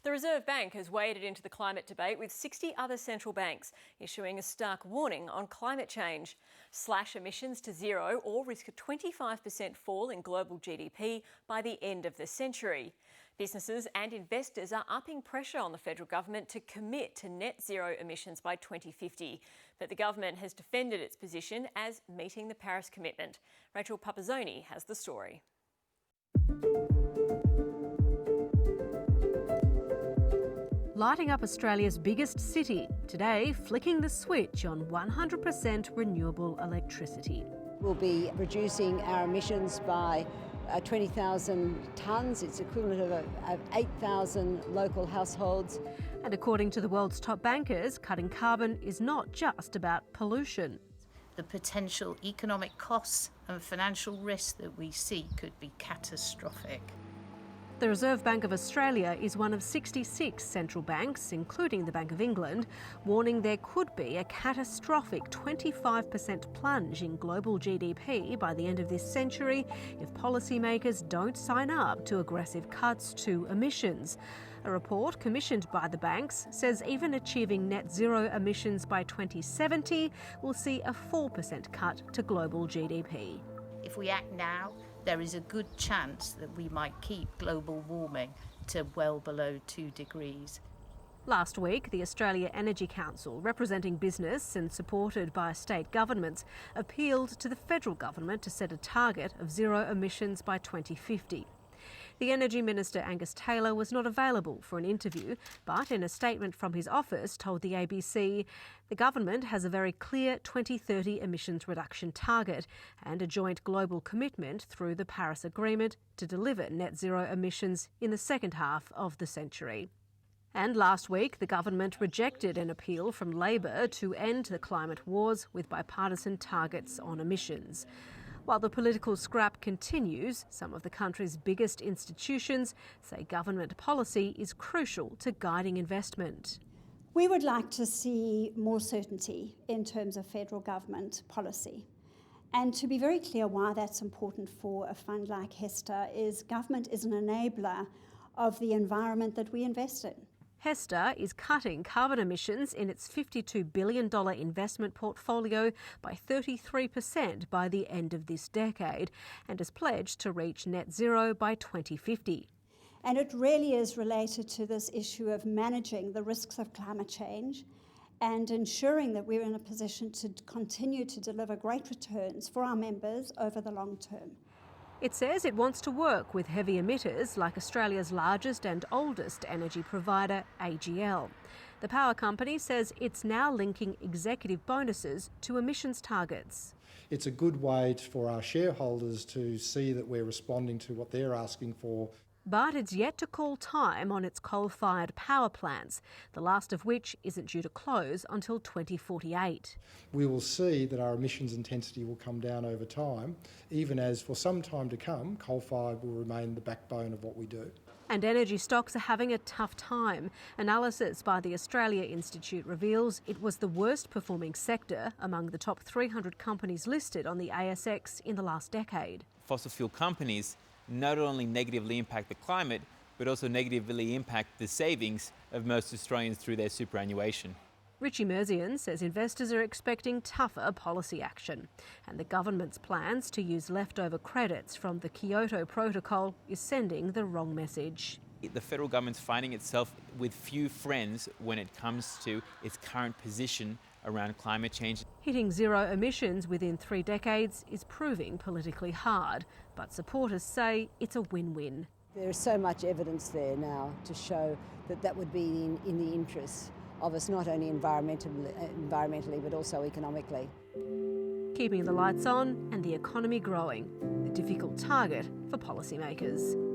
The Reserve Bank has waded into the climate debate with 60 other central banks, issuing a stark warning on climate change. Slash emissions to zero or risk a 25% fall in global GDP by the end of the century. Businesses and investors are upping pressure on the federal government to commit to net zero emissions by 2050. But the government has defended its position as meeting the Paris commitment. Rachel Papazzoni has the story. Lighting up Australia's biggest city, today flicking the switch on 100% renewable electricity. We'll be reducing our emissions by 20,000 tonnes. It's equivalent of 8,000 local households. And according to the world's top bankers, cutting carbon is not just about pollution. The potential economic costs and financial risks that we see could be catastrophic. The Reserve Bank of Australia is one of 66 central banks, including the Bank of England, warning there could be a catastrophic 25% plunge in global GDP by the end of this century if policymakers don't sign up to aggressive cuts to emissions. A report commissioned by the banks says even achieving net zero emissions by 2070 will see a 4% cut to global GDP. If we act now, there is a good chance that we might keep global warming to well below 2 degrees. Last week, the Australia Energy Council, representing business and supported by state governments, appealed to the federal government to set a target of zero emissions by 2050. The Energy Minister Angus Taylor was not available for an interview, but in a statement from his office told the ABC the government has a very clear 2030 emissions reduction target and a joint global commitment through the Paris Agreement to deliver net zero emissions in the second half of the century. And last week, the government rejected an appeal from Labor to end the climate wars with bipartisan targets on emissions. While the political scrap continues, some of the country's biggest institutions say government policy is crucial to guiding investment. We would like to see more certainty in terms of federal government policy. And to be very clear why that's important for a fund like HESTA is government is an enabler of the environment that we invest in. HESTA is cutting carbon emissions in its $52 billion investment portfolio by 33% by the end of this decade and has pledged to reach net zero by 2050. And it really is related to this issue of managing the risks of climate change and ensuring that we're in a position to continue to deliver great returns for our members over the long term. It says it wants to work with heavy emitters like Australia's largest and oldest energy provider, AGL. The power company says it's now linking executive bonuses to emissions targets. It's a good way for our shareholders to see that we're responding to what they're asking for. But it's yet to call time on its coal-fired power plants, the last of which isn't due to close until 2048. We will see that our emissions intensity will come down over time, even as for some time to come, coal-fired will remain the backbone of what we do. And energy stocks are having a tough time. Analysis by the Australia Institute reveals it was the worst performing sector among the top 300 companies listed on the ASX in the last decade. Fossil fuel companies not only negatively impact the climate, but also negatively impact the savings of most Australians through their superannuation. Richie Merzian says investors are expecting tougher policy action, and the government's plans to use leftover credits from the Kyoto Protocol is sending the wrong message. The federal government's finding itself with few friends when it comes to its current position around climate change. Hitting zero emissions within 3 decades is proving politically hard, but supporters say it's a win-win. There is so much evidence there now to show that that would be in the interests of us, not only environmentally but also economically. Keeping the lights on and the economy growing, a difficult target for policymakers.